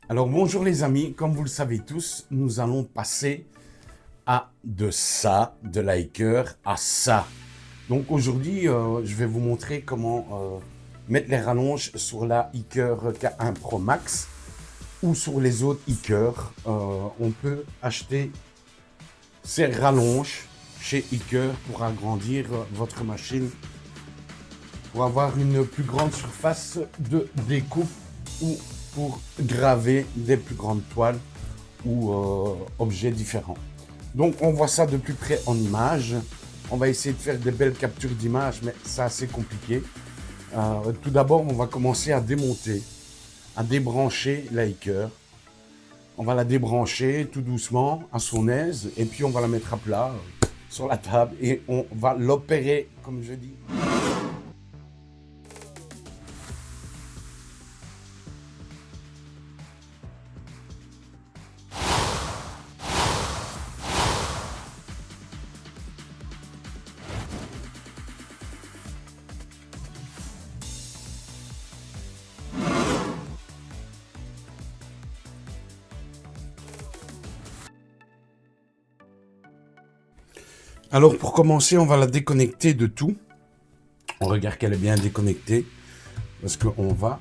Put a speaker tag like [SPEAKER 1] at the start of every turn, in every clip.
[SPEAKER 1] Alors bonjour les amis, comme vous le savez tous, nous allons passer à de ça, de l'hiker à ça. Donc aujourd'hui, je vais vous montrer comment mettre les rallonges sur la Hiker K1 Pro Max ou sur les autres Hiker. On peut acheter ces rallonges chez Hiker pour agrandir votre machine, pour avoir une plus grande surface de découpe ou pour graver des plus grandes toiles ou objets différents. Donc on voit ça de plus près en image. On va essayer de faire des belles captures d'image, mais c'est assez compliqué. Tout d'abord, on va commencer à démonter, à débrancher la Hiker. On va la débrancher tout doucement, à son aise, et puis on va la mettre à plat sur la table et on va l'opérer, comme je dis. Alors pour commencer, on va la déconnecter de tout. On regarde qu'elle est bien déconnectée parce qu'on va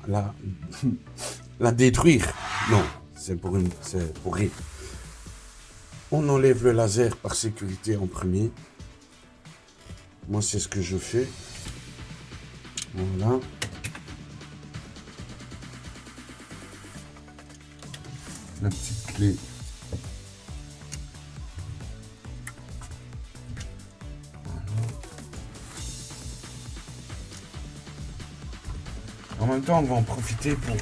[SPEAKER 1] la détruire. Non, c'est pour rire. On enlève le laser par sécurité en premier. Moi, c'est ce que je fais. Voilà. La petite clé. En même temps, on va en profiter pour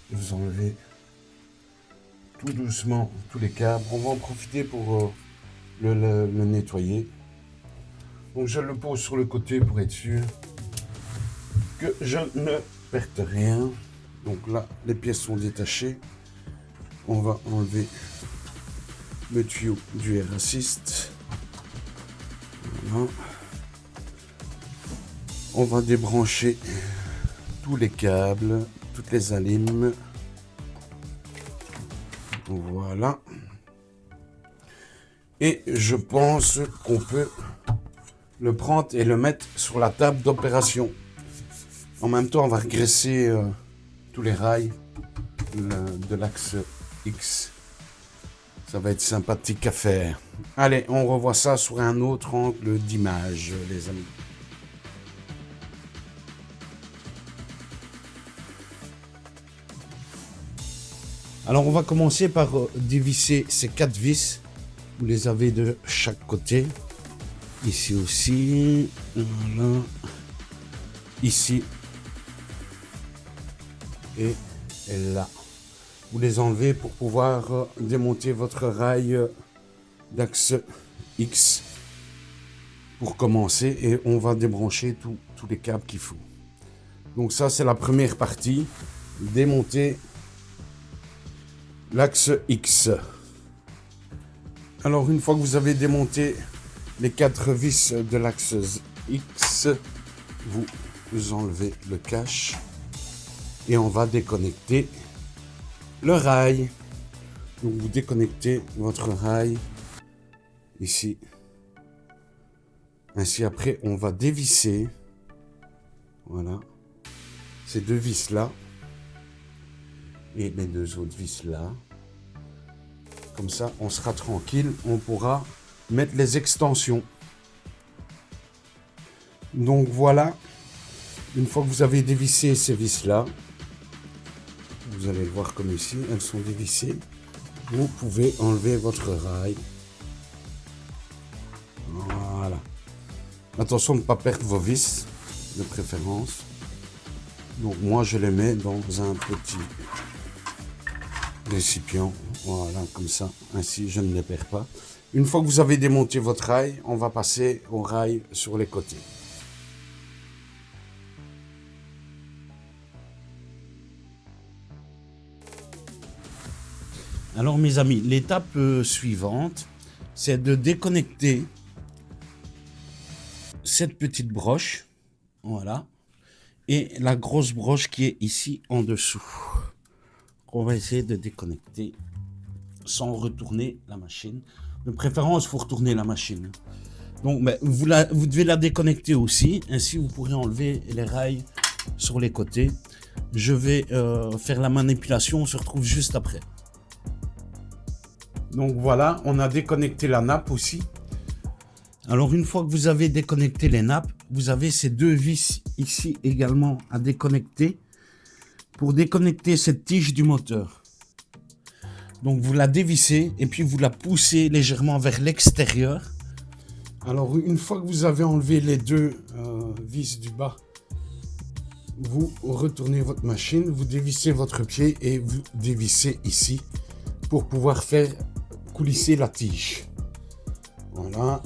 [SPEAKER 1] vous enlever tout doucement tous les câbles. On va en profiter pour le nettoyer. Donc je le pose sur le côté pour être sûr que je ne perde rien. Donc là, les pièces sont détachées. On va enlever le tuyau du Air Assist. Voilà. On va débrancher tous les câbles, toutes les alimes. Voilà. Et je pense qu'on peut le prendre et le mettre sur la table d'opération. En même temps, on va regresser tous les rails de l'axe X. Ça va être sympathique à faire. Allez, on revoit ça sur un autre angle d'image, les amis. Alors, on va commencer par dévisser ces 4 vis. Vous les avez de chaque côté. Ici aussi. Voilà. Ici. Et là. Vous les enlevez pour pouvoir démonter votre rail d'axe X pour commencer. Et on va débrancher tous les câbles qu'il faut. Donc ça, c'est la première partie. Démonter l'axe X. Alors, une fois que vous avez démonté les 4 vis de l'axe X, vous enlevez le cache et on va déconnecter le rail. Donc, vous déconnectez votre rail ici. Ainsi, après, on va dévisser. Voilà. Ces 2 vis là. Et les 2 autres vis là. Comme ça, on sera tranquille. On pourra mettre les extensions. Donc voilà. Une fois que vous avez dévissé ces vis là, vous allez le voir comme ici, elles sont dévissées. Vous pouvez enlever votre rail. Voilà. Attention de ne pas perdre vos vis, de préférence. Donc moi, je les mets dans un petit récipient. Voilà, comme ça. Ainsi, je ne les perds pas. Une fois que vous avez démonté votre rail, on va passer au rail sur les côtés. Alors mes amis, l'étape suivante, c'est de déconnecter cette petite broche. Voilà. et la grosse broche qui est ici en dessous. On va essayer de déconnecter sans retourner la machine. De préférence, il faut retourner la machine. Donc, vous devez la déconnecter aussi. Ainsi, vous pourrez enlever les rails sur les côtés. Je vais faire la manipulation. On se retrouve juste après. Donc voilà, on a déconnecté la nappe aussi. Alors, une fois que vous avez déconnecté les nappes, vous avez ces deux vis ici également à déconnecter pour déconnecter cette tige du moteur. Donc, vous la dévissez et puis vous la poussez légèrement vers l'extérieur. Alors, une fois que vous avez enlevé les deux vis du bas, vous retournez votre machine, vous dévissez votre pied et vous dévissez ici pour pouvoir faire coulisser la tige. Voilà.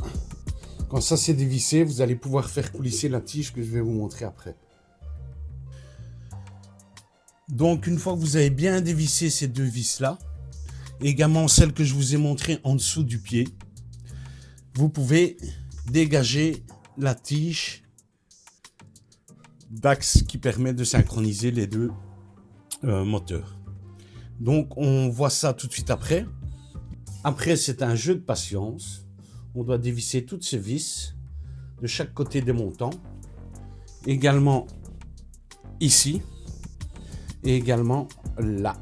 [SPEAKER 1] Quand ça c'est dévissé, vous allez pouvoir faire coulisser la tige que je vais vous montrer après. Donc une fois que vous avez bien dévissé ces deux vis là, également celle que je vous ai montrée en dessous du pied, vous pouvez dégager la tige d'axe qui permet de synchroniser les deux moteurs. Donc on voit ça tout de suite après. Après, c'est un jeu de patience. On doit dévisser toutes ces vis de chaque côté des montants. Également ici et également là.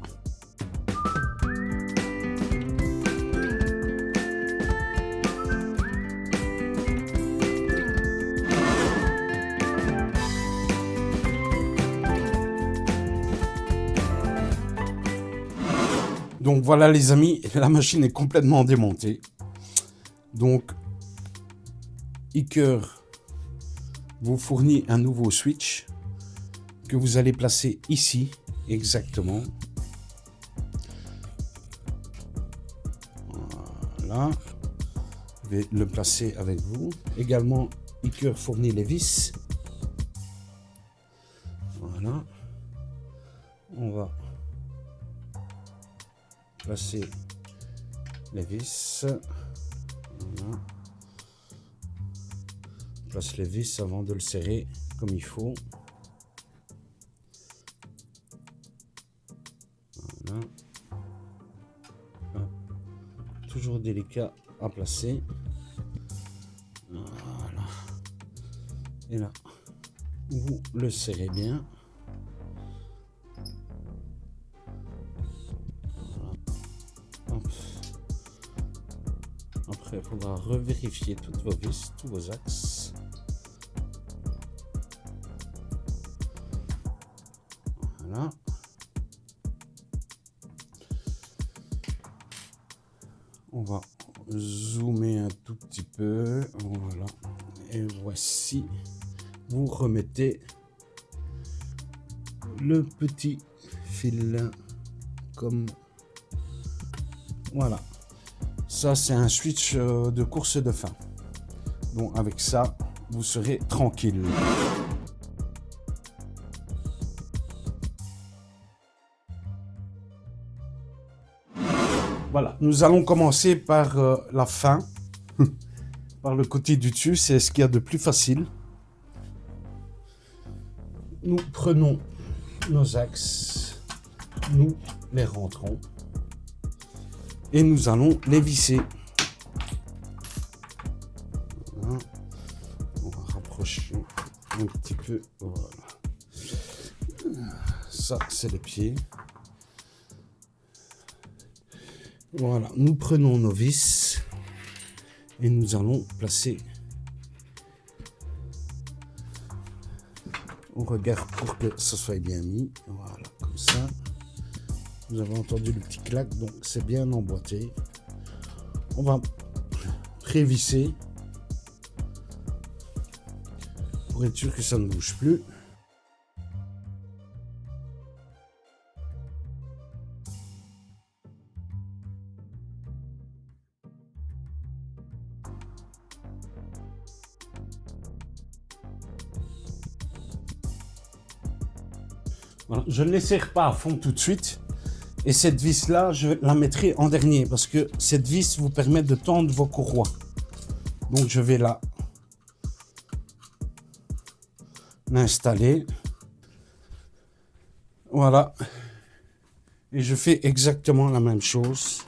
[SPEAKER 1] Donc voilà les amis, la machine est complètement démontée. Donc Iker vous fournit un nouveau switch que vous allez placer ici exactement. Voilà. Je vais le placer avec vous. Également Iker fournit les vis. Voilà. On va placer les vis. Voilà. On place les vis avant de le serrer comme il faut. Voilà. Hop. Toujours délicat à placer. Voilà. Et là, vous le serrez bien. Après, il faudra revérifier toutes vos vis, tous vos axes. Voilà. On va zoomer un tout petit peu. Voilà. Et voici. Vous remettez le petit fil comme voilà. Ça, c'est un switch de course de fin. Donc, avec ça, vous serez tranquille. Voilà, nous allons commencer par la fin, par le côté du dessus, c'est ce qu'il y a de plus facile. Nous prenons nos axes, nous les rentrons. Et nous allons les visser. Voilà. On va rapprocher un petit peu. Voilà. Ça, c'est les pieds. Voilà. Nous prenons nos vis et nous allons placer. On regarde pour que ça soit bien mis. Voilà, comme ça. Vous avez entendu le petit clac, donc c'est bien emboîté. On va prévisser pour être sûr que ça ne bouge plus. Voilà. Je ne les serre pas à fond tout de suite. Et cette vis là, je la mettrai en dernier parce que cette vis vous permet de tendre vos courroies. Donc je vais l'installer Voilà. Et je fais exactement la même chose.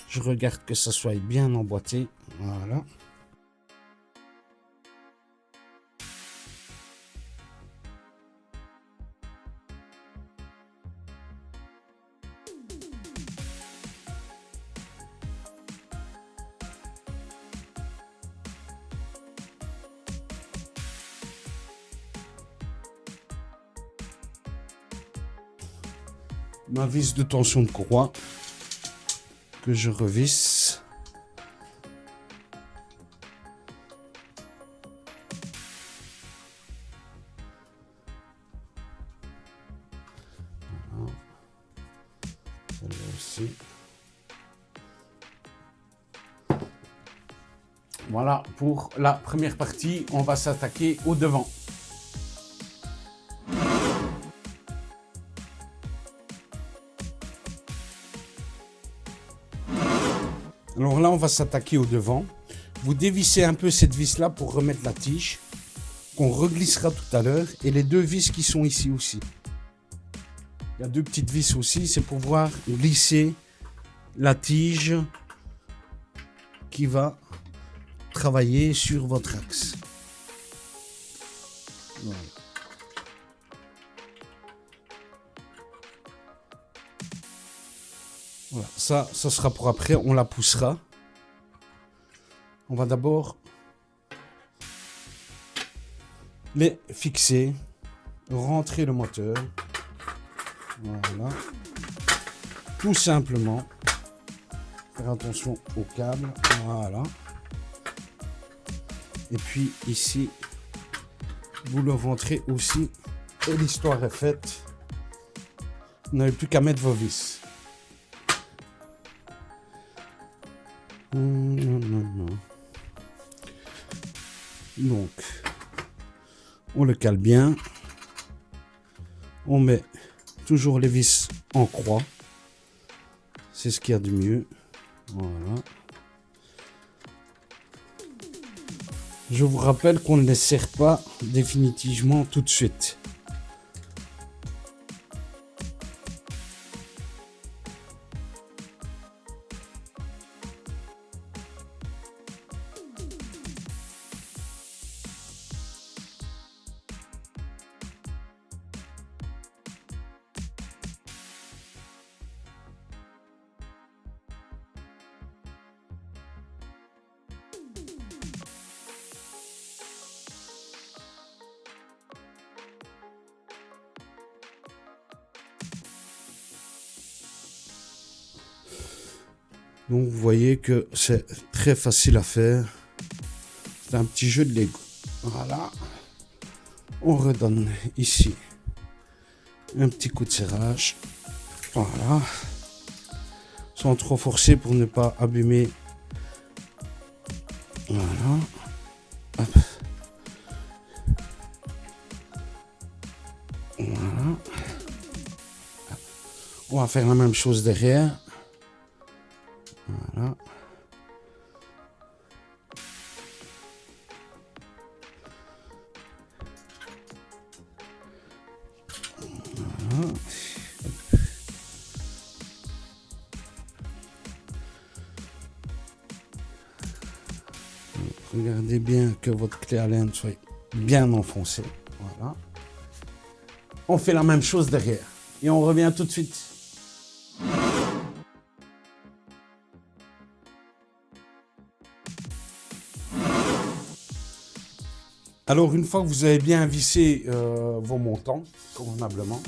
[SPEAKER 1] Je regarde que ça soit bien emboîté. Voilà. Ma vis de tension de courroie que je revisse. Voilà. Celle-là aussi. Voilà pour la première partie. On va s'attaquer au devant. Alors là, on va s'attaquer au devant. Vous dévissez un peu cette vis-là pour remettre la tige, qu'on reglissera tout à l'heure, et les deux vis qui sont ici aussi. Il y a deux petites vis aussi, c'est pour pouvoir glisser la tige qui va travailler sur votre axe. Voilà. Voilà, ça sera pour après, on la poussera. On va d'abord les fixer, rentrer le moteur. Voilà. Tout simplement. Faire attention au câble. Voilà. Et puis ici, vous le rentrez aussi. Et l'histoire est faite. Vous n'avez plus qu'à mettre vos vis. Donc, on le cale bien. On met toujours les vis en croix. C'est ce qu'il y a de mieux. Voilà. Je vous rappelle qu'on ne les serre pas définitivement tout de suite. Donc vous voyez que c'est très facile à faire. C'est un petit jeu de Lego. Voilà. On redonne ici un petit coup de serrage. Voilà. Sans trop forcer pour ne pas abîmer. Voilà. Hop. Voilà. On va faire la même chose derrière. Voilà. Voilà. Regardez bien que votre clé à laine soit bien enfoncée. Voilà. On fait la même chose derrière. Et on revient tout de suite. Alors, une fois que vous avez bien vissé vos montants, convenablement,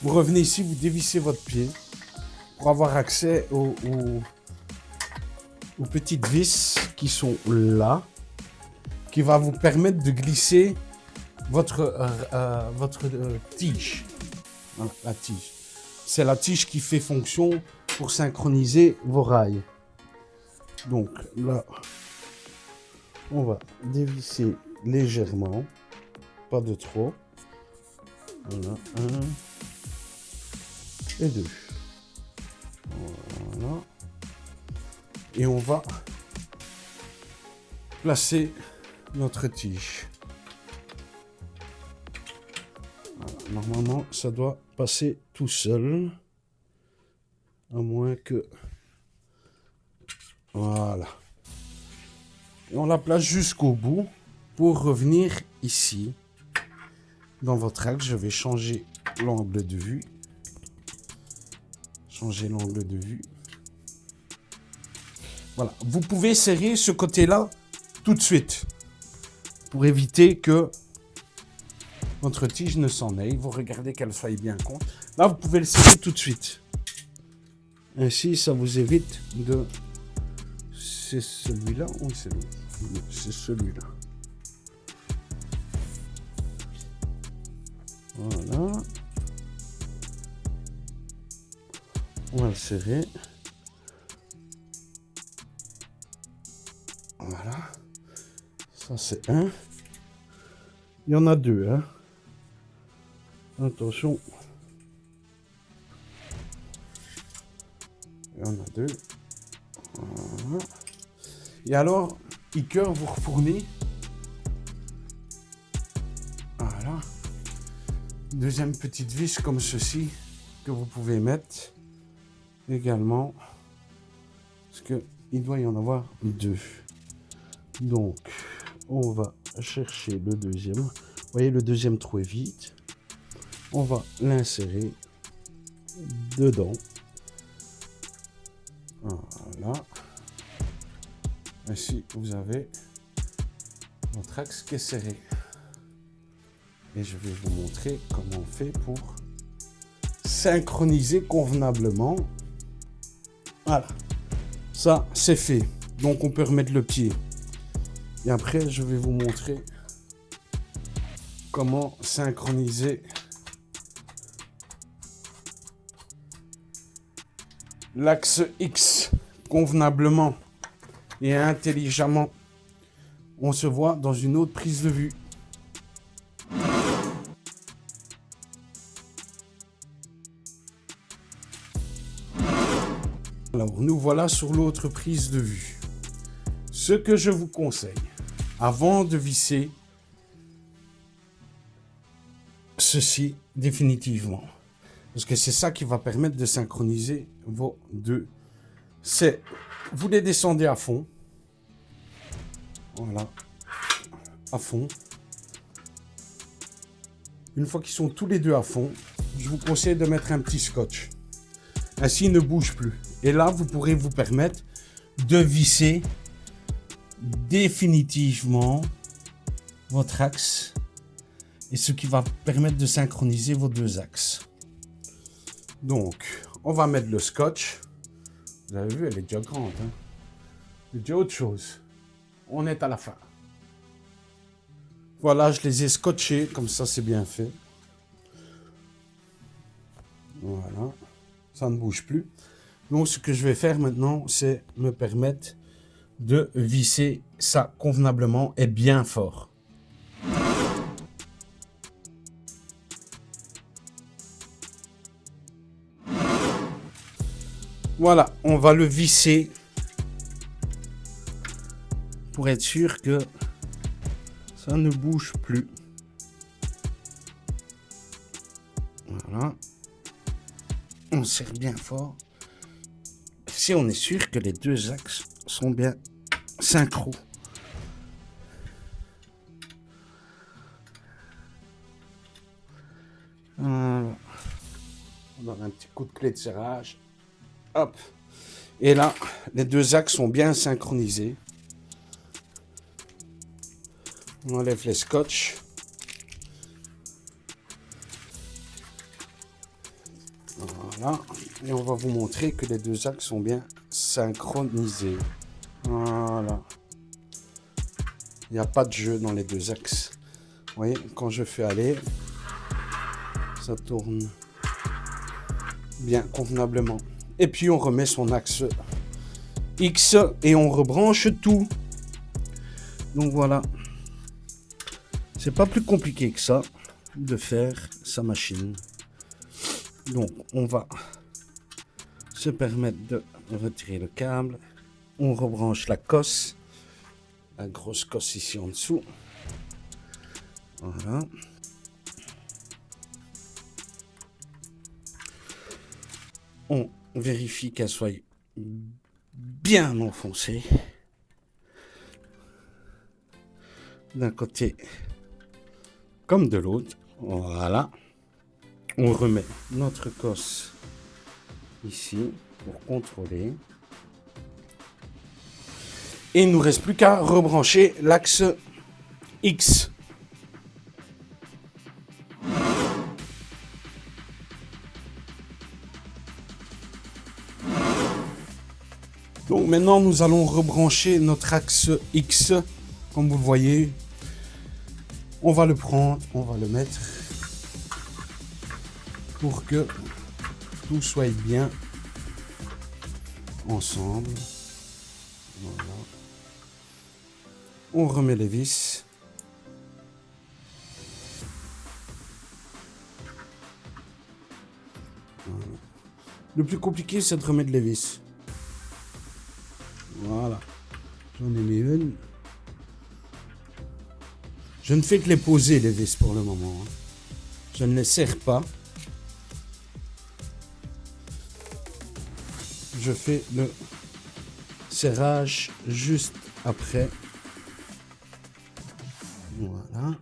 [SPEAKER 1] vous revenez ici, vous dévissez votre pied pour avoir accès aux petites vis qui sont là, qui va vous permettre de glisser votre tige. Voilà, la tige. C'est la tige qui fait fonction pour synchroniser vos rails. Donc là, on va dévisser légèrement, pas de trop. Voilà, 1 et 2. Voilà. Et on va placer notre tige. Voilà.
[SPEAKER 2] Normalement, ça doit passer tout seul. À moins que... Voilà. Et on la place jusqu'au bout. Pour revenir ici, dans votre axe, je vais changer l'angle de vue. Changer l'angle de vue. Voilà. Vous pouvez serrer ce côté-là tout de suite. Pour éviter que votre tige ne s'en aille. Vous regardez qu'elle soit bien compte. Là, vous pouvez le serrer tout de suite. Ainsi, ça vous évite de... C'est celui-là ou c'est l'autre? C'est celui-là. Voilà. On va le serrer. Voilà. Ça, c'est un. Il y en a deux, hein. Attention. Il y en a deux. Voilà. Et alors, Iker vous refournit. Voilà. Deuxième petite vis comme ceci que vous pouvez mettre également. Parce qu'il doit y en avoir deux. Donc, on va chercher le deuxième. Vous voyez, le deuxième trou est vide. On va l'insérer dedans. Voilà. Ainsi, vous avez votre axe qui est serré. Et je vais vous montrer comment on fait pour synchroniser convenablement. Voilà. Ça, c'est fait. Donc, on peut remettre le pied. Et après, je vais vous montrer comment synchroniser l'axe X convenablement et intelligemment. On se voit dans une autre prise de vue. Alors, nous voilà sur l'autre prise de vue. Ce que je vous conseille, avant de visser ceci définitivement, parce que c'est ça qui va permettre de synchroniser vos deux, c'est vous les descendez à fond. Voilà, à fond. Une fois qu'ils sont tous les deux à fond, je vous conseille de mettre un petit scotch. Ainsi, ils ne bougent plus. Et là, vous pourrez vous permettre de visser définitivement votre axe et ce qui va permettre de synchroniser vos deux axes. Donc, on va mettre le scotch. Vous avez vu, elle est déjà grande. Hein? C'est déjà autre chose. On est à la fin. Voilà, je les ai scotchés, comme ça c'est bien fait. Voilà, ça ne bouge plus. Donc ce que je vais faire maintenant, c'est me permettre de visser ça convenablement et bien fort. Voilà, on va le visser pour être sûr que ça ne bouge plus. Voilà. On serre bien fort. Si on est sûr que les deux axes sont bien synchro. Voilà. On donne un petit coup de clé de serrage. Hop. Et là, les deux axes sont bien synchronisés. On enlève les scotch. Voilà. Et on va vous montrer que les deux axes sont bien synchronisés. Voilà. Il n'y a pas de jeu dans les deux axes. Vous voyez, quand je fais aller, ça tourne bien convenablement. Et puis on remet son axe X et on rebranche tout. Donc voilà. C'est pas plus compliqué que ça de faire sa machine. Donc on va se permettre de retirer le câble. On rebranche la cosse. La grosse cosse ici en dessous. Voilà. On vérifie qu'elle soit bien enfoncée. D'un côté comme de l'autre. Voilà. On remet notre cosse ici pour contrôler. Et il ne nous reste plus qu'à rebrancher l'axe X. Donc maintenant nous allons rebrancher notre axe X. Comme vous le voyez, on va le prendre, on va le mettre pour que tout soit bien ensemble. Voilà. On remet les vis. Voilà. Le plus compliqué, c'est de remettre les vis. Voilà. J'en ai mis une. Je ne fais que les poser, les vis, pour le moment. Je ne les serre pas. Je fais le serrage juste après. Voilà.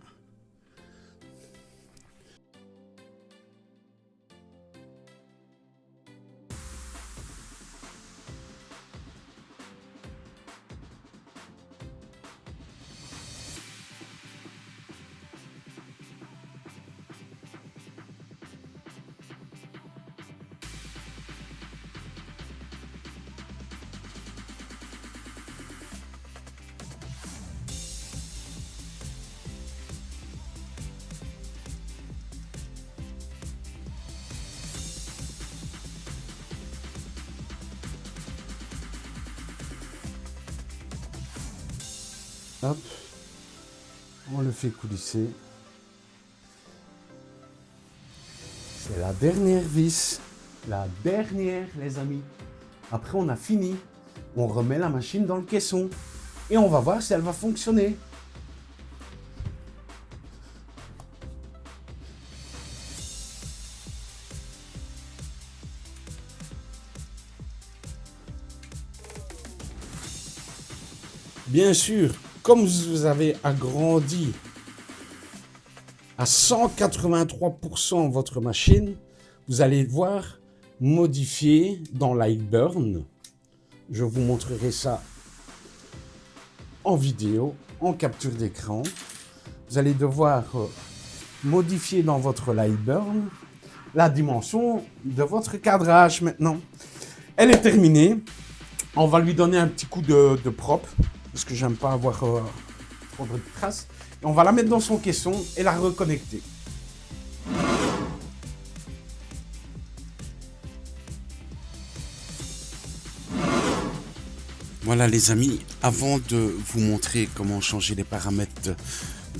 [SPEAKER 2] Hop, on le fait coulisser. C'est la dernière vis. La dernière, les amis. Après, on a fini. On remet la machine dans le caisson. Et on va voir si elle va fonctionner. Bien sûr, comme vous avez agrandi à 183% votre machine, vous allez devoir modifier dans Lightburn. Je vous montrerai ça en vidéo, en capture d'écran. Vous allez devoir modifier dans votre Lightburn la dimension de votre cadrage maintenant. Elle est terminée. On va lui donner un petit coup de propre parce que j'aime pas avoir trop de traces. Et on va la mettre dans son caisson et la reconnecter.
[SPEAKER 1] Voilà les amis, avant de vous montrer comment changer les paramètres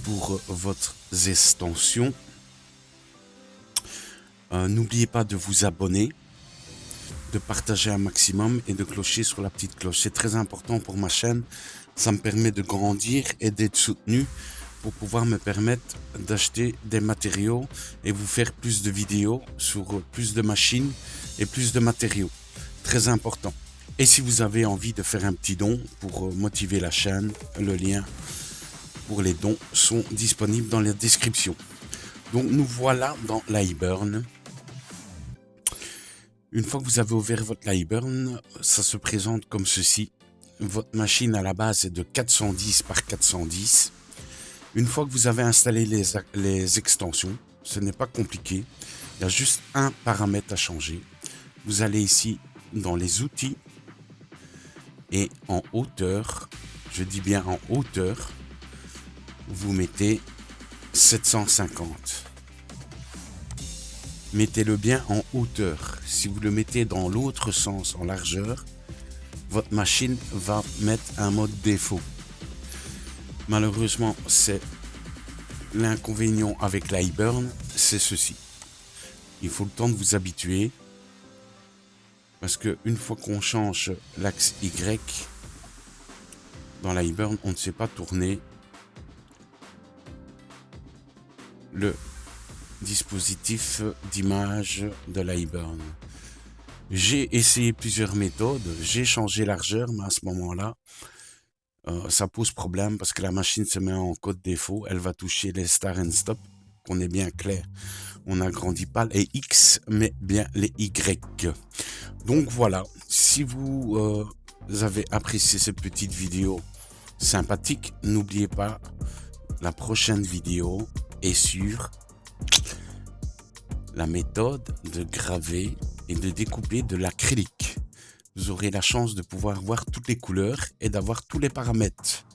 [SPEAKER 1] pour votre extension, n'oubliez pas de vous abonner, de partager un maximum et de clocher sur la petite cloche. C'est très important pour ma chaîne, ça me permet de grandir et d'être soutenu pour pouvoir me permettre d'acheter des matériaux et vous faire plus de vidéos sur plus de machines et plus de matériaux. Très important. Et si vous avez envie de faire un petit don pour motiver la chaîne, le lien pour les dons sont disponibles dans la description. Donc nous voilà dans Lightburn. Une fois que vous avez ouvert votre Lightburn, ça se présente comme ceci. Votre machine à la base est de 410 par 410. Une fois que vous avez installé les extensions, ce n'est pas compliqué. Il y a juste un paramètre à changer. Vous allez ici dans les outils et en hauteur, je dis bien en hauteur, vous mettez 750. Mettez-le bien en hauteur. Si vous le mettez dans l'autre sens en largeur, votre machine va mettre un mode défaut. Malheureusement, c'est l'inconvénient avec Lightburn, c'est ceci. Il faut le temps de vous habituer. Parce qu'une fois qu'on change l'axe Y dans Lightburn, on ne sait pas tourner le dispositif d'image de Lightburn.
[SPEAKER 2] J'ai essayé plusieurs méthodes, j'ai changé largeur, mais à ce moment-là, ça pose problème parce que la machine se met en code défaut, elle va toucher les start and stop, qu'on est bien clair. On n'agrandit pas les X, mais bien les Y. Donc voilà, si vous avez apprécié cette petite vidéo sympathique, n'oubliez pas, la prochaine vidéo est sur la méthode de graver et de découper de l'acrylique. Vous aurez la chance de pouvoir voir toutes les couleurs et d'avoir tous les paramètres.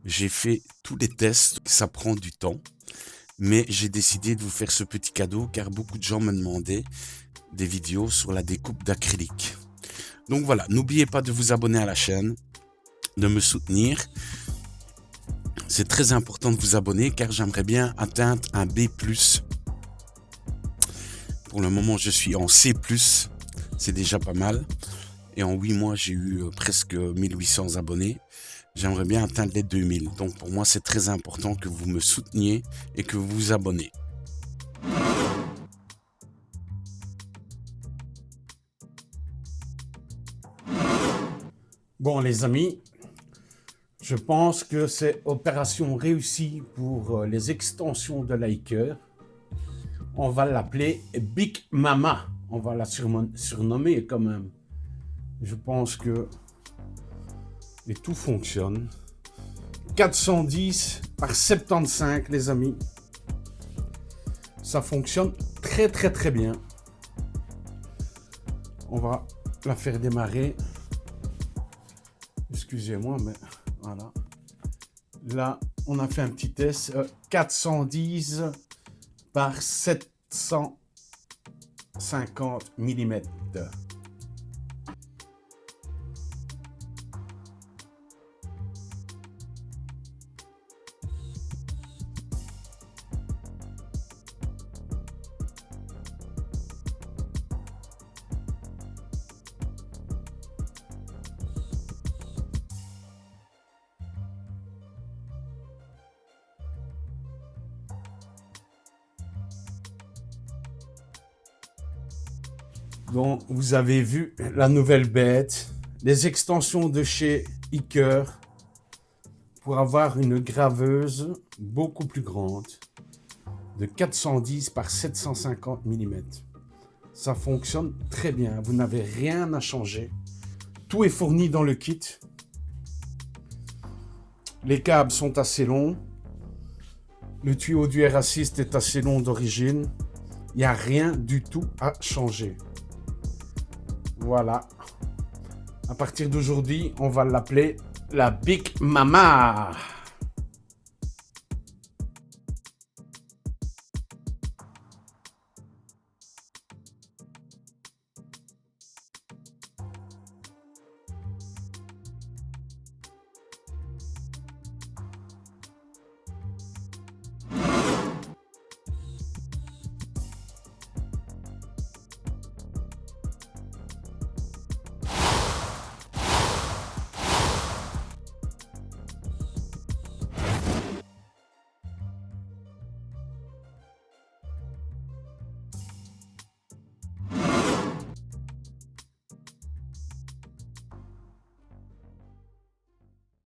[SPEAKER 2] J'ai fait tous les tests, ça prend du temps, mais j'ai décidé de vous faire ce petit cadeau car beaucoup de gens me demandaient des vidéos sur la découpe d'acrylique. Donc voilà, n'oubliez pas de vous abonner à la chaîne, de me soutenir. C'est très important de vous abonner car j'aimerais bien atteindre un B+. Pour le moment, je suis en C+, c'est déjà pas mal. Et en 8 mois, j'ai eu presque 1800 abonnés. J'aimerais bien atteindre les 2000. Donc pour moi, c'est très important que vous me souteniez et que vous vous abonnez.
[SPEAKER 1] Bon, les amis, je pense que c'est opération réussie pour les extensions de Liker. On va l'appeler Big Mama. On va la surnommer quand même. Je pense que et tout fonctionne. 410 par 75, les amis. Ça fonctionne très très très bien. On va la faire démarrer. Excusez-moi, mais voilà. Là, on a fait un petit test. 410 par 750 mm. Donc, vous avez vu la nouvelle bête, les extensions de chez Liker pour avoir une graveuse beaucoup plus grande de 410 par 750 mm. Ça fonctionne très bien, vous n'avez rien à changer. Tout est fourni dans le kit. Les câbles sont assez longs. Le tuyau du Air Assist est assez long d'origine. Il n'y a rien du tout à changer. Voilà. À partir d'aujourd'hui, on va l'appeler la Big Mama.